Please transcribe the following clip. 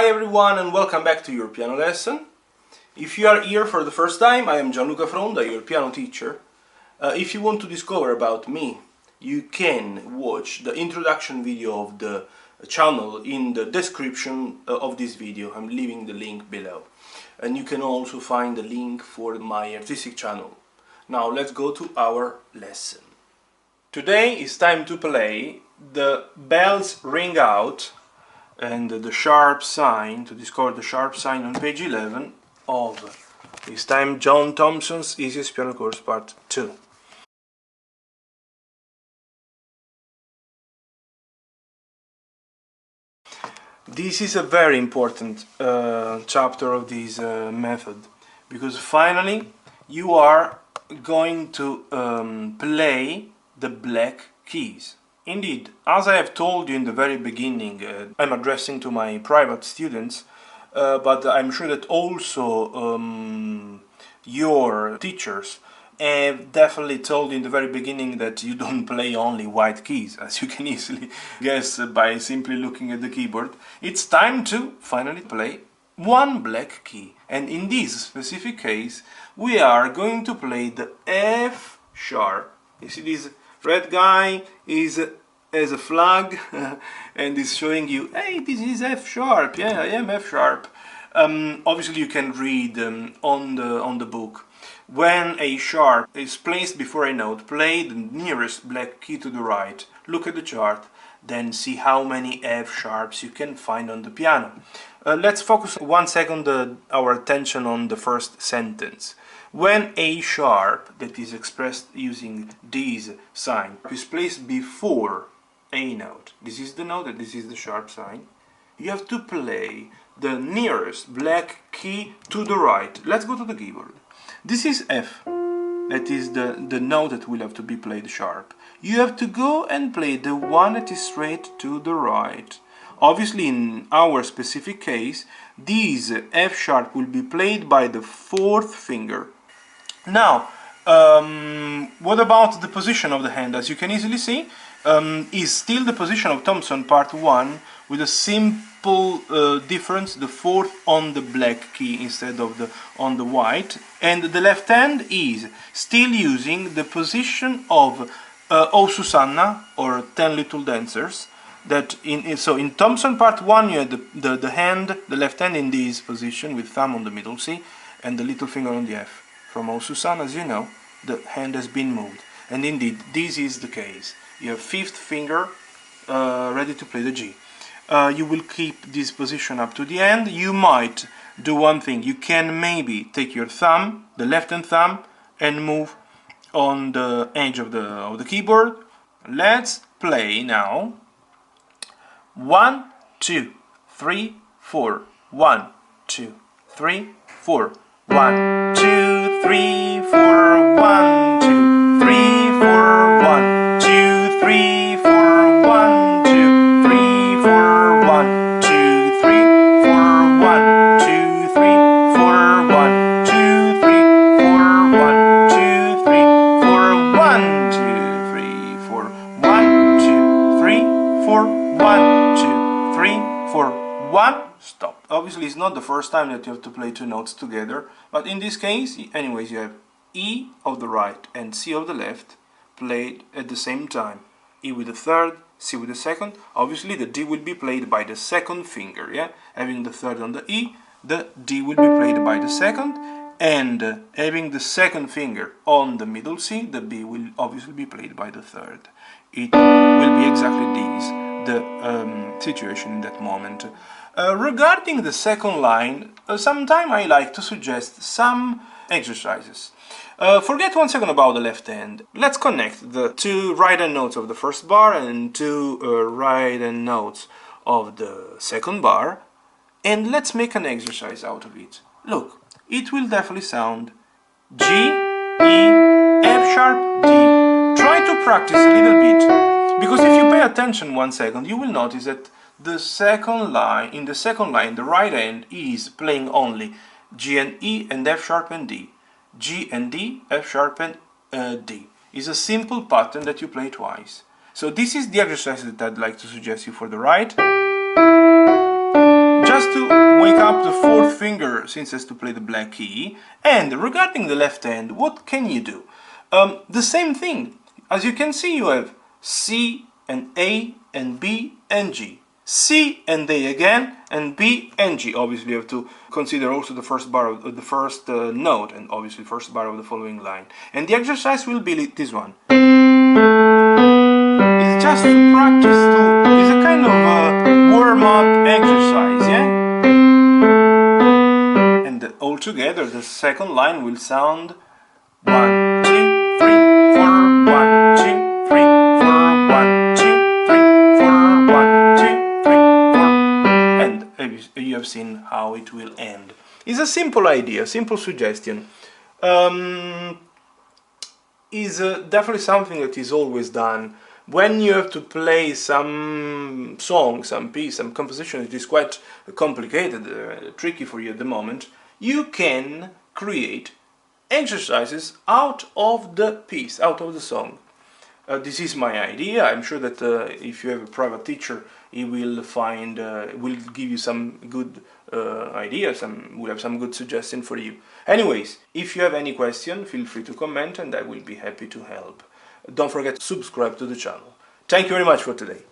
Hi everyone and welcome back to your piano lesson. If you are here for the first time, I am Gianluca Fronda, your piano teacher. If you want to discover about me, you can watch the introduction video of the channel in the description of this video. I'm leaving the link below. And you can also find the link for my artistic channel. Now let's go to our lesson. Today it's time to play the bells ring out and the sharp sign, to discover the sharp sign on page 11 of this time John Thompson's Easiest Piano Course Part 2. This is a very important chapter of this method, because finally you are going to play the black keys. Indeed, as I have told you in the very beginning, I'm addressing to my private students, but I'm sure that also your teachers have definitely told you in the very beginning that you don't play only white keys, as you can easily guess by simply looking at the keyboard. It's time to finally play one black key, and in this specific case we are going to play the F sharp. You see this red guy has a flag and is showing you, hey, this is F sharp, yeah, I am F sharp. Obviously you can read on the book. When a sharp is placed before a note, play the nearest black key to the right, look at the chart, then see how many F sharps you can find on the piano. Let's focus 1 second our attention on the first sentence. When A sharp, that is expressed using this sign, is placed before a note, this is the note and this is the sharp sign, you have to play the nearest black key to the right. Let's go to the keyboard. This is F, that is the note that will have to be played sharp. You have to go and play the one that is straight to the right. Obviously, in our specific case, this F sharp will be played by the fourth finger. Now, what about the position of the hand? As you can easily see, is still the position of Thompson Part 1 with a simple difference, the fourth on the black key instead of on the white, and the left hand is still using the position of O Susanna, or 10 Little Dancers. That so in Thompson Part 1 you had the left hand in this position with thumb on the middle C and the little finger on the F. From O Susanna, as you know, the hand has been moved, and indeed this is the case. You have fifth finger ready to play the G. You will keep this position up to the end. You might do one thing. You can maybe take your thumb, the left hand thumb, and move on the edge of the keyboard. Let's play now. 1, 2, 3, 4. 1, 2, 3, 4. 1, 2, 3, 4. 1, 2, 3, 4. 1, 2, 3, 4. 1, 2, 3, 4. 1, 2, 3, 4. 1, 2, 3, 4. 1, 2, 3, 4. 1, 2, 3, 4. 1, 2, 3, 4. 1, 2, 3, 4. 1, 2, 3, 4. 1. Stop. Obviously it's not the first time that you have to play two notes together, but in this case, anyways, you have E of the right and C of the left played at the same time. E with the third, C with the second. Obviously the D will be played by the second finger, yeah? Having the third on the E, the D will be played by the second, and having the second finger on the middle C, the B will obviously be played by the third. It will be exactly this, the situation in that moment. Regarding the second line, sometimes I like to suggest some exercises. Forget 1 second about the left hand. Let's connect the two right hand notes of the first bar and two right hand notes of the second bar, and let's make an exercise out of it. Look, it will definitely sound G, E, F sharp, D. Try to practice a little bit, because if you pay attention 1 second, you will notice that the second line, in the second line, the right hand is playing only G and E and F sharp and D. G and D, F sharp and D. It's a simple pattern that you play twice. So this is the exercise that I'd like to suggest you for the right. Just to wake up the fourth finger, since it has to play the black key. And regarding the left hand, what can you do? The same thing. As you can see, you have C and A and B and G. C and A again, and B and G. Obviously, you have to consider also the first bar of the first note, and obviously first bar of the following line. And the exercise will be this one. It's just to practice it's a kind of warm-up exercise, yeah? And all together, the second line will sound 1, 2, 3, 4, 1, 2, 3, 4, 1, 2, 3, 4, 1, 2, 3, 4. And you have seen how it will end. It's a simple idea, simple suggestion. Is definitely something that is always done when you have to play some song, some piece, some composition that is quite complicated, tricky for you at the moment. You can create exercises out of the piece, out of the song. This is my idea. I'm sure that if you have a private teacher, he will will give you some good ideas, will have some good suggestions for you. Anyways, if you have any question, feel free to comment and I will be happy to help. Don't forget to subscribe to the channel. Thank you very much for today.